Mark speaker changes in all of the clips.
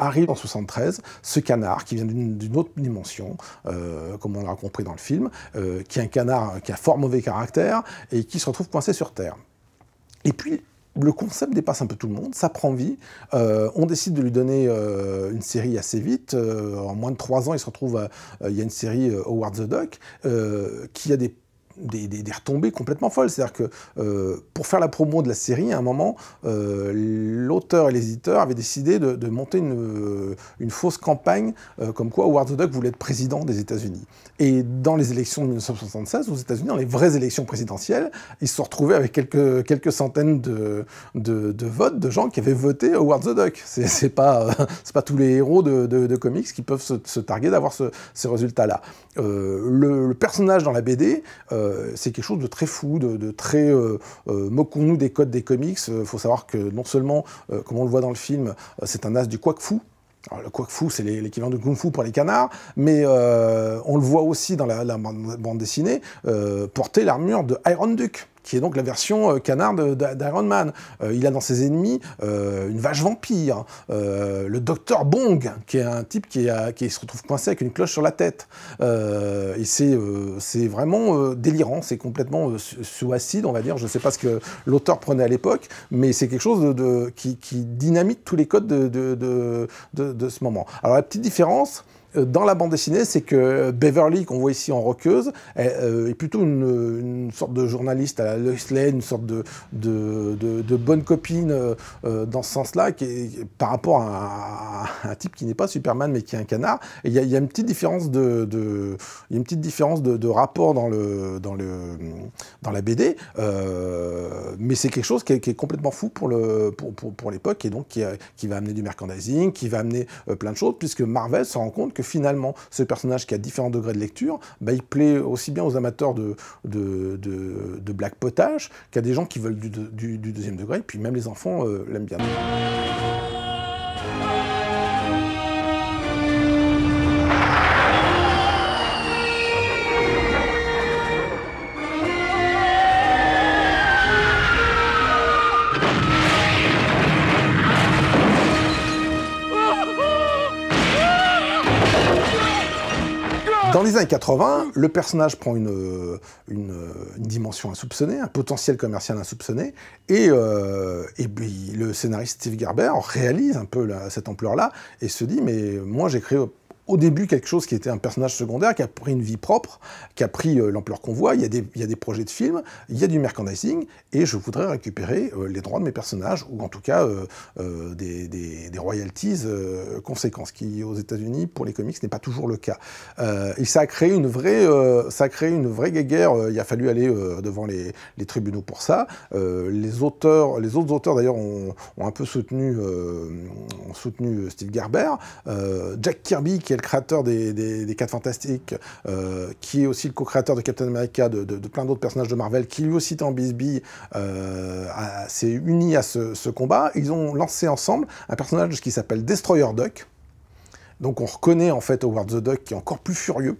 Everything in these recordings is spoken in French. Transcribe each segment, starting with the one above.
Speaker 1: arrive en 73, ce canard qui vient d'une autre dimension, comme on l'a compris dans le film, qui est un canard qui a fort mauvais caractère et qui se retrouve coincé sur Terre. Et puis, le concept dépasse un peu tout le monde, ça prend vie, on décide de lui donner une série assez vite, en moins de 3 ans il se retrouve, il y a une série Howard the Duck, qui a des retombées complètement folles. C'est-à-dire que pour faire la promo de la série, à un moment, l'auteur et l'éditeur avaient décidé de monter une fausse campagne comme quoi Howard the Duck voulait être président des États-Unis. Et dans les élections de 1976, aux États-Unis, dans les vraies élections présidentielles, ils se sont retrouvés avec quelques centaines de votes de gens qui avaient voté Howard the Duck. C'est pas tous les héros de comics qui peuvent se targuer d'avoir ces résultats-là. Le personnage dans la BD, c'est quelque chose de très fou, de très moquons-nous des codes des comics. Il faut savoir que non seulement, comme on le voit dans le film, c'est un as du quack-fou. Alors, le quack-fou, c'est l'équivalent de kung-fu pour les canards, mais on le voit aussi dans la bande dessinée porter l'armure de Iron Duck, qui est donc la version canard d'Iron Man. Il a dans ses ennemis une vache vampire, le docteur Bong, qui est un type qui se retrouve coincé avec une cloche sur la tête. Et c'est vraiment délirant, c'est complètement sous acide, on va dire. Je ne sais pas ce que l'auteur prenait à l'époque, mais c'est quelque chose qui dynamite tous les codes de ce moment. Alors la petite différence, dans la bande dessinée, c'est que Beverly, qu'on voit ici en roqueuse, est plutôt une sorte de journaliste à la Lois Lane, une sorte de bonne copine dans ce sens-là, par rapport à un type qui n'est pas Superman, mais qui est un canard. Et il y a une petite différence de rapport dans la BD, mais c'est quelque chose qui est complètement fou pour l'époque, et donc qui va amener du merchandising, qui va amener plein de choses, puisque Marvel se rend compte que finalement, ce personnage qui a différents degrés de lecture, il plaît aussi bien aux amateurs de black potage qu'à des gens qui veulent du deuxième degré, et puis même les enfants l'aiment bien. Dans les années 80, le personnage prend une dimension insoupçonnée, un potentiel commercial insoupçonné, et le scénariste Steve Gerber réalise un peu cette ampleur-là, et se dit, mais moi j'ai créé au début quelque chose qui était un personnage secondaire, qui a pris une vie propre, qui a pris l'ampleur qu'on voit, il y a des projets de films, il y a du merchandising, et je voudrais récupérer les droits de mes personnages, ou en tout cas des royalties conséquents, ce qui aux États-Unis pour les comics n'est pas toujours le cas. Et ça a créé une vraie guéguerre, il a fallu aller devant les tribunaux pour ça. Les autres auteurs d'ailleurs ont un peu soutenu Steve Gerber. Jack Kirby, qui est le créateur des 4 Fantastiques, qui est aussi le co-créateur de Captain America, de plein d'autres personnages de Marvel, qui lui aussi était en bisbille, s'est uni à ce combat. Ils ont lancé ensemble un personnage qui s'appelle Destroyer Duck. Donc on reconnaît en fait Howard the Duck qui est encore plus furieux,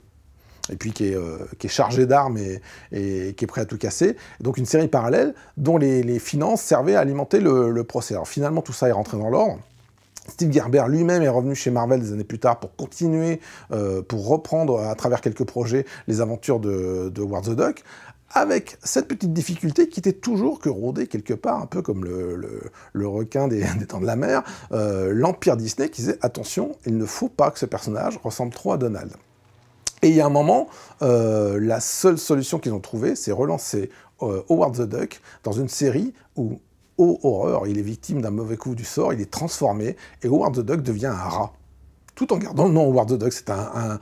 Speaker 1: et puis qui est chargé d'armes et qui est prêt à tout casser. Donc une série parallèle dont les finances servaient à alimenter le procès. Alors finalement tout ça est rentré dans l'ordre. Steve Gerber lui-même est revenu chez Marvel des années plus tard pour continuer, pour reprendre à travers quelques projets les aventures de Howard the Duck, avec cette petite difficulté qui était toujours que rôdait quelque part, un peu comme le requin des Dents de la Mer, l'Empire Disney qui disait « Attention, il ne faut pas que ce personnage ressemble trop à Donald ». Et il y a un moment, la seule solution qu'ils ont trouvée, c'est relancer Howard the Duck dans une série où, oh horreur, il est victime d'un mauvais coup du sort, il est transformé, et Howard the Duck devient un rat. Tout en gardant le nom Howard the Duck, c'est un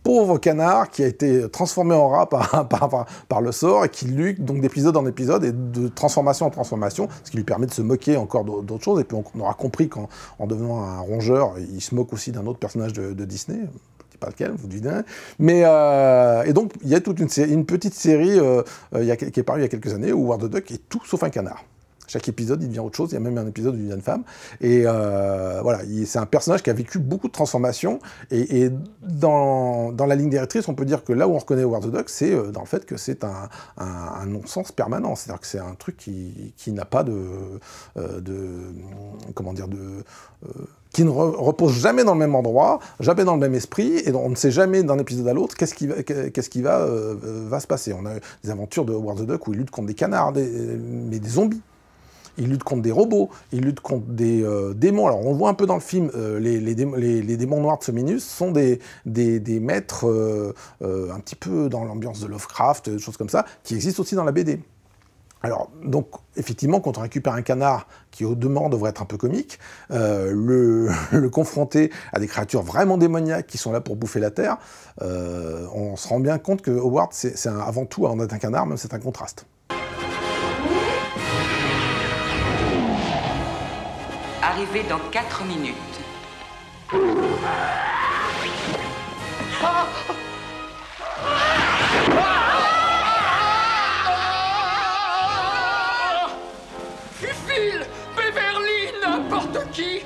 Speaker 1: pauvre canard qui a été transformé en rat par le sort, et qui lutte donc d'épisode en épisode, et de transformation en transformation, ce qui lui permet de se moquer encore d'autres choses, et puis on aura compris qu'en devenant un rongeur, il se moque aussi d'un autre personnage de Disney, pas lequel, vous devinez. Mais et donc il y a toute une petite série qui est parue il y a quelques années où Howard the Duck est tout sauf un canard. Chaque épisode, il devient autre chose. Il y a même un épisode où il devient une femme. Et voilà, c'est un personnage qui a vécu beaucoup de transformations. Et dans la ligne directrice, on peut dire que là où on reconnaît Howard the Duck, c'est dans le fait que c'est un non-sens permanent. C'est-à-dire que c'est un truc qui n'a pas comment dire, qui ne repose jamais dans le même endroit, jamais dans le même esprit, et on ne sait jamais d'un épisode à l'autre qu'est-ce qui va se passer. On a des aventures de Howard the Duck où il lutte contre des canards, mais des zombies. Il lutte contre des robots, il lutte contre des démons. Alors on voit un peu dans le film, les démons noirs de Sominus sont des maîtres un petit peu dans l'ambiance de Lovecraft, des choses comme ça, qui existent aussi dans la BD. Alors, donc, effectivement, quand on récupère un canard qui, au demeurant, devrait être un peu comique, le confronter à des créatures vraiment démoniaques qui sont là pour bouffer la terre, on se rend bien compte que Howard, c'est avant tout, avant d'être un canard, même c'est un contraste.
Speaker 2: Arrivé dans 4 minutes.
Speaker 3: Phil, Beverly, n'importe qui,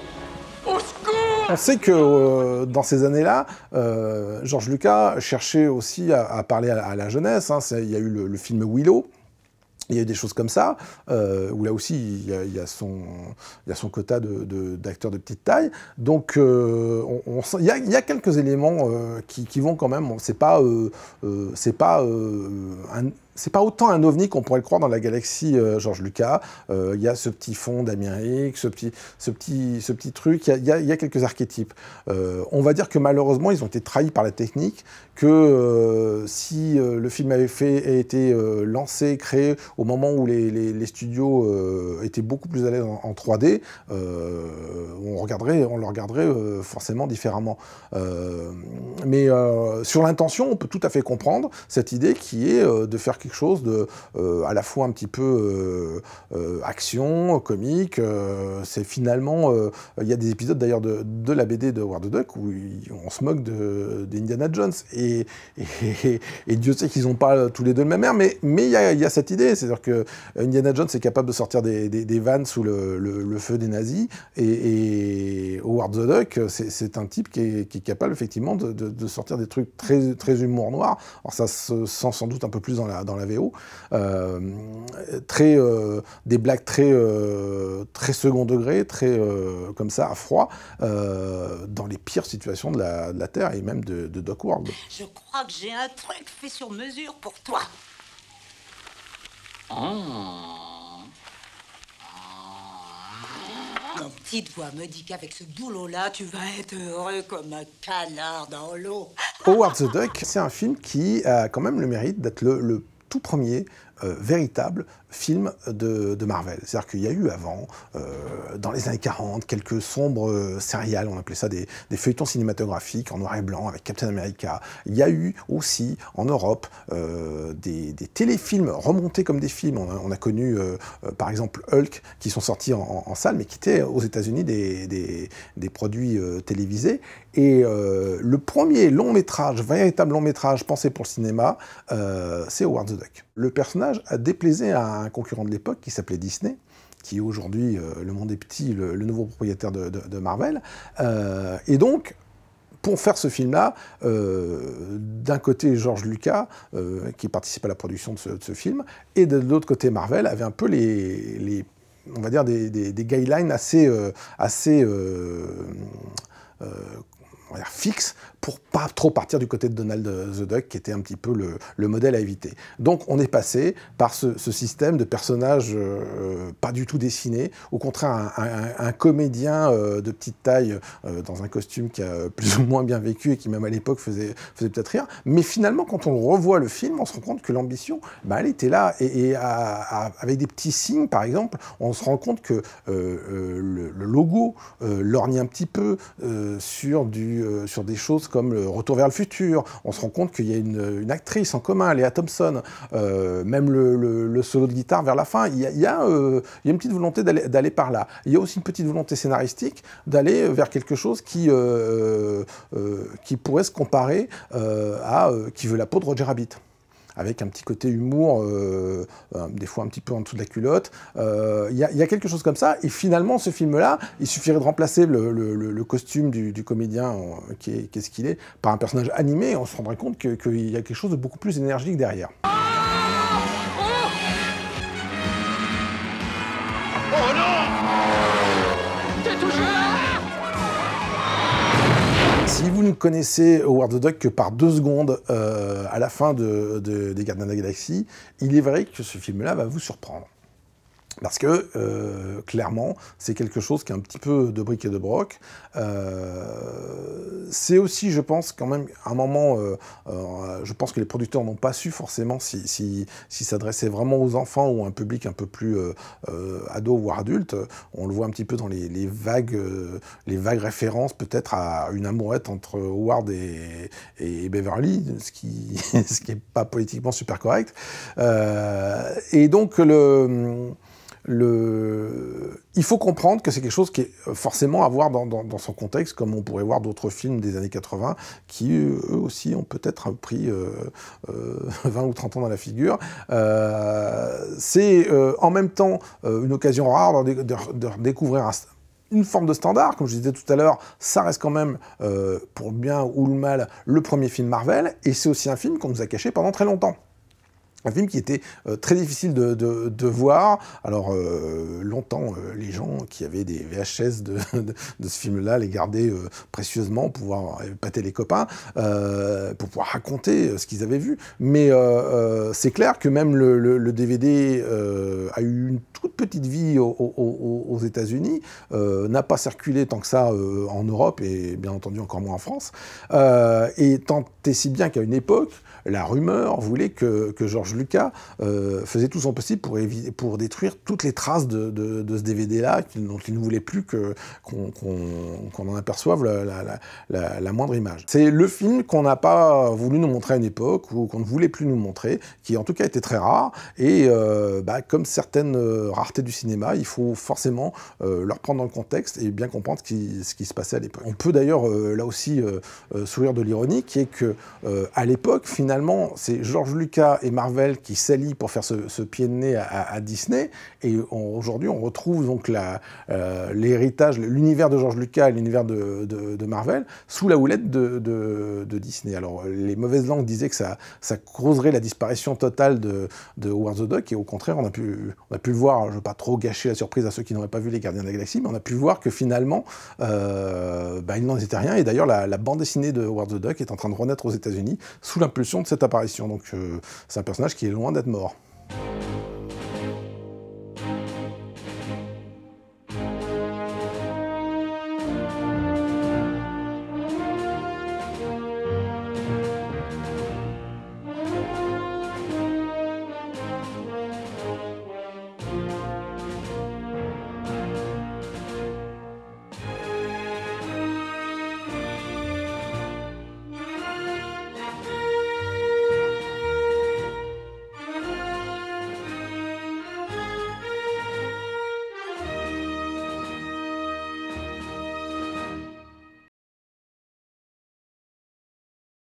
Speaker 3: au secours!
Speaker 1: On sait que dans ces années-là, George Lucas cherchait aussi à parler à la jeunesse. Hein. Il y a eu le film Willow. Il y a eu des choses comme ça, où là aussi, il y a son quota d'acteurs de petite taille. Donc, il y a quelques éléments qui vont quand même... C'est pas autant un ovni qu'on pourrait le croire dans la galaxie George Lucas. Il y a ce petit fond d'Amérique, ce petit truc, il y a quelques archétypes. On va dire que malheureusement, ils ont été trahis par la technique, que si le film avait été lancé, créé au moment où les studios étaient beaucoup plus à l'aise en 3D, on le regarderait forcément différemment. Mais sur l'intention, on peut tout à fait comprendre cette idée qui est de faire quelque chose de à la fois un petit peu action, comique. C'est finalement... il y a des épisodes d'ailleurs de la BD de Howard the Duck où on se moque d'Indiana Jones. Et Dieu sait qu'ils n'ont pas tous les deux le même air, mais il y a cette idée. C'est-à-dire que Indiana Jones est capable de sortir des vannes sous le feu des nazis. Et Howard the Duck, c'est un type qui est capable effectivement de sortir des trucs très, très humour noir. Alors ça se sent sans doute un peu plus dans la VO. Des blagues très second degré, très comme ça, à froid, dans les pires situations de la Terre et même de Doc World.
Speaker 4: Je crois que j'ai un truc fait sur mesure pour toi. Mon petite voix me dit qu'avec ce boulot-là, tu vas être heureux comme un canard dans l'eau.
Speaker 1: Howard the Duck, c'est un film qui a quand même le mérite d'être le tout premier véritable film de Marvel. C'est-à-dire qu'il y a eu avant, dans les années 40, quelques sombres sérials, on appelait ça des feuilletons cinématographiques en noir et blanc avec Captain America. Il y a eu aussi en Europe des téléfilms remontés comme des films. On a connu par exemple Hulk qui sont sortis en salle mais qui étaient aux États-Unis des produits télévisés. Et le premier long métrage, véritable long métrage pensé pour le cinéma, c'est Howard the Duck. Le personnage a déplaisé à un concurrent de l'époque qui s'appelait Disney, qui est aujourd'hui, le monde est petit, le nouveau propriétaire de Marvel. Et donc, pour faire ce film-là, d'un côté George Lucas, qui participe à la production de ce film, et de l'autre côté Marvel, avait un peu on va dire des guidelines assez on va dire fixe pour pas trop partir du côté de Donald the Duck, qui était un petit peu le modèle à éviter. Donc on est passé par ce système de personnages pas du tout dessinés, au contraire un comédien de petite taille dans un costume qui a plus ou moins bien vécu et qui même à l'époque faisait peut-être rire. Mais finalement, quand on revoit le film, on se rend compte que l'ambition, elle était là. Et avec des petits signes, par exemple, on se rend compte que le logo lorgne un petit peu sur des choses comme le Retour vers le futur. On se rend compte qu'il y a une actrice en commun, Lea Thompson, même le solo de guitare vers la fin. Il y a une petite volonté d'aller par là. Il y a aussi une petite volonté scénaristique d'aller vers quelque chose qui pourrait se comparer à Qui veut la peau de Roger Rabbit. avec un petit côté humour, des fois un petit peu en dessous de la culotte. Il y a quelque chose comme ça, et finalement, ce film-là, il suffirait de remplacer le costume du comédien, qui est ce qu'il est, par un personnage animé, et on se rendrait compte qu'il y a quelque chose de beaucoup plus énergique derrière.
Speaker 3: Oh non! T'es toujours là?
Speaker 1: Si vous ne connaissez Howard the Duck que par 2 secondes à la fin des Gardiens de la Galaxie, il est vrai que ce film-là va vous surprendre. Parce que, clairement, c'est quelque chose qui est un petit peu de bric et de broc. C'est aussi, je pense, quand même, à un moment, je pense que les producteurs n'ont pas su forcément si s'adresser vraiment aux enfants ou à un public un peu plus ado, voire adulte. On le voit un petit peu dans les vagues références, peut-être, à une amourette entre Howard et Beverly, ce qui est pas politiquement super correct. Et donc, il faut comprendre que c'est quelque chose qui est forcément à voir dans son contexte, comme on pourrait voir d'autres films des années 80, qui eux aussi ont peut-être pris 20 ou 30 ans dans la figure. C'est en même temps une occasion rare de découvrir une forme de standard. Comme je disais tout à l'heure, ça reste quand même, pour le bien ou le mal, le premier film Marvel, et c'est aussi un film qu'on nous a caché pendant très longtemps. Un film qui était très difficile de voir. Alors, longtemps, les gens qui avaient des VHS de ce film-là les gardaient précieusement pour pouvoir épater les copains, pour pouvoir raconter ce qu'ils avaient vu. Mais c'est clair que même le DVD a eu une toute petite vie aux États-Unis, n'a pas circulé tant que ça en Europe, et bien entendu encore moins en France. Et tant et si bien qu'à une époque, la rumeur voulait que George Lucas faisait tout son possible pour détruire toutes les traces de ce DVD-là, dont il ne voulait plus qu'on en aperçoive la moindre image. C'est le film qu'on n'a pas voulu nous montrer à une époque, ou qu'on ne voulait plus nous montrer, qui en tout cas était très rare, et comme certaines raretés du cinéma, il faut forcément leur prendre dans le contexte et bien comprendre ce qui se passait à l'époque. On peut d'ailleurs là aussi sourire de l'ironie, qui est que à l'époque, finalement, c'est George Lucas et Marvel qui s'allient pour faire ce pied de nez à Disney, et aujourd'hui on retrouve donc l'héritage, l'univers de George Lucas et l'univers de Marvel sous la houlette de Disney. Alors les mauvaises langues disaient que ça causerait la disparition totale de Howard the Duck, et au contraire on a pu le voir. Je ne veux pas trop gâcher la surprise à ceux qui n'auraient pas vu les Gardiens de la Galaxie, mais on a pu voir que finalement il n'en était rien, et d'ailleurs la bande dessinée de Howard the Duck est en train de renaître aux États-Unis sous l'impulsion de cette apparition. Donc c'est un personnage qui est loin d'être mort.